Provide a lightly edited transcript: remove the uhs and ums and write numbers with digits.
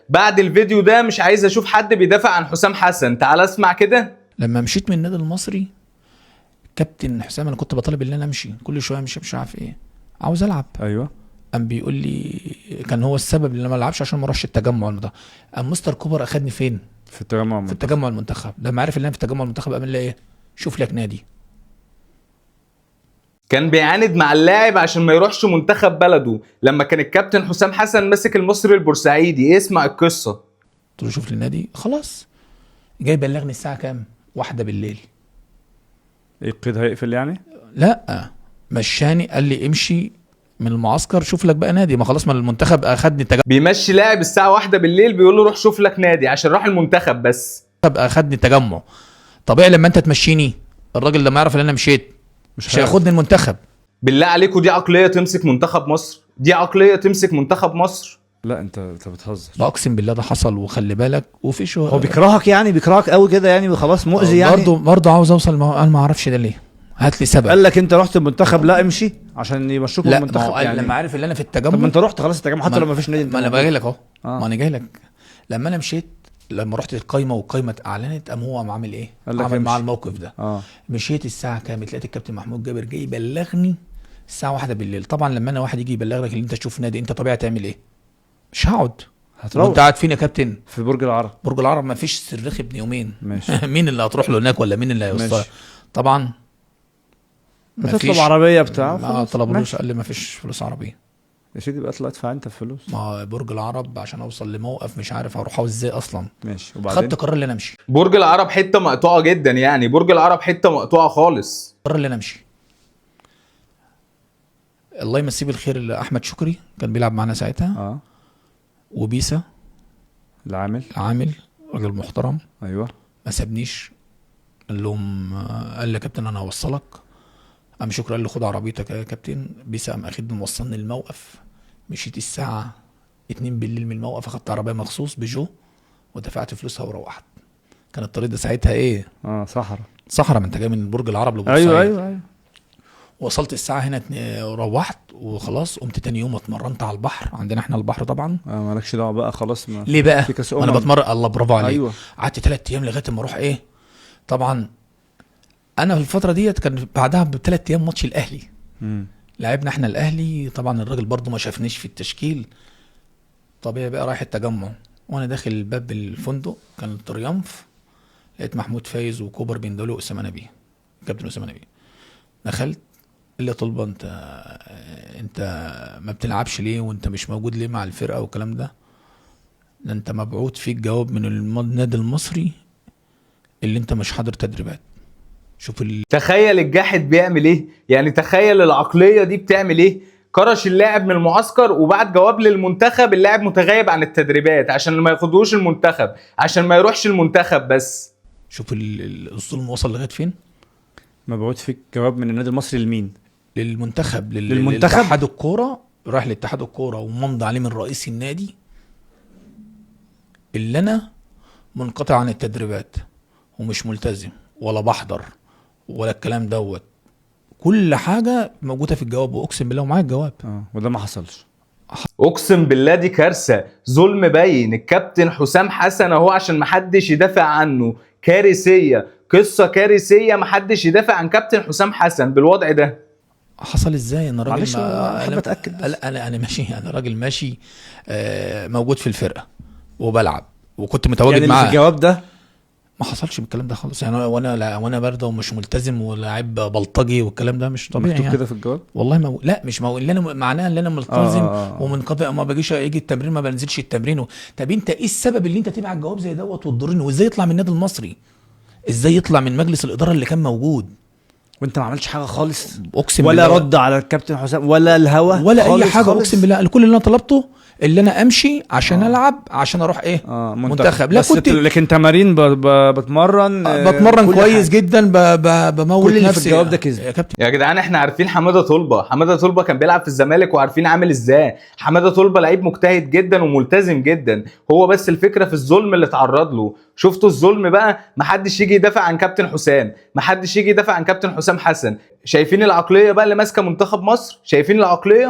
بعد الفيديو ده مش عايز اشوف حد بيدافع عن حسام حسن. تعال اسمع كده. لما مشيت من النادي المصري كابتن حسام انا كنت بطالب ان انا امشي كل شويه، مش عارف ايه، عاوز العب. ايوه. قام بيقول لي كان هو السبب اللي ما العبش عشان ما اروحش التجمع المنتخب. قام مستر كوبر اخدني فين؟ في التجمع في التجمع المنتخب. لما عرف ان انا في التجمع المنتخب قام قال لي ايه؟ شوف لك نادي. كان بيعاند مع اللاعب عشان ما يروحش منتخب بلده لما كان الكابتن حسام حسن ماسك المصري البورسعيدي. اسمع القصه. قلت له شوف لي نادي. خلاص جاي بلغني الساعه كام؟ 1 بالليل. ايه القيد هيقفل يعني؟ لا مشاني قال لي امشي من المعسكر شوف لك بقى نادي. ما خلاص ما المنتخب اخدني التجمع. بيمشي لاعب الساعه 1 بالليل بيقول له روح شوف لك نادي عشان راح المنتخب بس. اخدني التجمع. طبيعي لما انت تمشيني الراجل لما يعرف ان انا مشيت مش هياخدني المنتخب. بالله عليكم دي عقليه تمسك منتخب مصر؟ دي عقليه تمسك منتخب مصر؟ لا انت بتهزر. اقسم بالله ده حصل. وخلي بالك وفي شو هو بيكرهك يعني، بيكرهك قوي كده يعني وخلاص مؤذي يعني. برضه عاوز اوصل. انا ما اعرفش ده ليه. هات لي سبب. قال لك انت رحت المنتخب لا امشي عشان يمشوك من لا المنتخب يعني لما عارف ان انا في التجمع. طب ما انت رحت خلاص التجمع حتى لو ما فيش نادي. ما انا باجي لك اهو. ما انا جاي لك. لما انا مشيت لما رحت القايمه والقايمه اعلنت قام هو عامل ايه؟ عامل مع الموقف ده. مشيت الساعه كام؟ لقيت الكابتن محمود جابر جاي يبلغني الساعه 1 بالليل. طبعا لما انا واحد يجي يبلغك ان انت تشوف نادي انت طبيعي تعمل ايه؟ مش هقعد. هتروح. وانت قاعد فين يا كابتن؟ في برج العرب. برج العرب ما فيش صريخ ابن يومين. ماشي. مين اللي هتروح له هناك ولا مين اللي هيوصلك؟ طبعا بتطلب عربيه بتاع. ما طلبلوش. قال لي ما فيش فلوس عربيه يا سيدي بقى اطلع ادفع انت الفلوس. ما برج العرب عشان اوصل لموقف مش عارف اروحه ازاي اصلا. ماشي. وبعدين خدت قرار ان انا امشي. برج العرب حته مقطوعه جدا يعني. برج العرب حته مقطوعه خالص. قرر ان انا امشي. الله يمسيه بالخير احمد شكري كان بيلعب معانا ساعتها. وبيسا العامل راجل محترم. ايوه. ما سابنيش. قال لهم قال لي يا كابتن انا هوصلك. قام شكري قال له خد عربيتك يا كابتن. بيسا قام اخدني موصلني الموقف. مشيت الساعه 2 بالليل من الموقف. اخدت عربيه مخصوص بيجو ودفعت فلوسها وروحت. كان الطريق ده ساعتها ايه؟ صحراء. ما انت جاي من برج العرب لبورسعيد. ايوه. وصلت الساعه هنا روحت وخلاص. قمت تاني يوم اتمرنت على البحر. عندنا احنا البحر طبعا. مالكش دعوه بقى خلاص. ليه بقى؟ انا بتمرن. الله برافو عليك. ايوه. قعدت 3 ايام لغايه ما اروح ايه. طبعا انا في الفتره ديت كان بعدها ب3 ايام ماتش الاهلي. لعبنا احنا الاهلي. طبعا الراجل برضو ما شافنيش في التشكيل. طبيعي بقى رايح التجمع. وانا داخل الباب الفندق كان التريمف. لقيت محمود فايز وكوبر بيندولو واسامه نبيه. كابتن اسامه نبيه. دخلت اللي طلبه انت ما بتلعبش ليه وانت مش موجود ليه مع الفرقه والكلام ده. انت مبعوث فيك جواب من النادي المصري اللي انت مش حاضر تدريبات. شوف تخيل الجاحد بيعمل ايه يعني. تخيل العقليه دي بتعمل ايه. كرش اللاعب من المعسكر وبعت جواب للمنتخب اللاعب متغيب عن التدريبات عشان ما ياخدوش المنتخب عشان ما يروحش المنتخب بس. شوف الظلم وصل لغايه فين. مبعوث فيك جواب من النادي المصري لمين؟ للمنتخب. للاتحاد الكوره. راح لاتحاد الكوره وممضي عليه من رئيس النادي اللي انا منقطع عن التدريبات ومش ملتزم ولا بحضر ولا الكلام دوت. كل حاجه موجوده في الجواب. واقسم بالله ومعايا الجواب. وده ما حصلش. اقسم بالله دي كارثه. ظلم باين. الكابتن حسام حسن اهو عشان محدش يدافع عنه. كارثيه. قصه كارثيه. محدش يدافع عن كابتن حسام حسن بالوضع ده. حصل ازاي؟ انا راجل انا اتاكد بس. انا ماشي. انا راجل ماشي موجود في الفرقه وبلعب وكنت متواجد يعني معاه. في الجواب ده ما حصلش بالكلام ده خالص يعني. وانا برده ومش ملتزم ولاعب بلطجي والكلام ده مش طبيعي يعني. كده في الجواب والله لا مش اللي انا معناها اللي انا ملتزم ومنقطع. ما باجيش يجي التمرين ما بنزلش التمرين. طب انت ايه السبب اللي انت تبعت جواب زي دوت وتضرني؟ وازاي يطلع من النادي المصري؟ ازاي يطلع من مجلس الاداره اللي كان موجود وانت ما عملتش حاجه خالص؟ اقسم ولا بالله رد على الكابتن حسام ولا الهوا ولا اي حاجه خالص. اقسم بالله كل اللي انا طلبته اللي انا امشي عشان العب عشان اروح ايه منتخب. لا كنت لكن تمارين بتمرن كويس جدا. بموت كل اللي نفسي. في الجواب ده كذب يا كابتن. يا جدعان احنا عارفين حماده طلبه كان بيلعب في الزمالك وعارفين عامل ازاي. حماده طلبه لعيب مجتهد جدا وملتزم جدا. هو بس الفكره في الظلم اللي اتعرض له. شفتوا الظلم بقى. محدش يجي يدافع عن كابتن حسام. محدش يجي يدافع عن كابتن حسام حسن. شايفين العقليه بقى اللي ماسكه منتخب مصر. شايفين العقليه.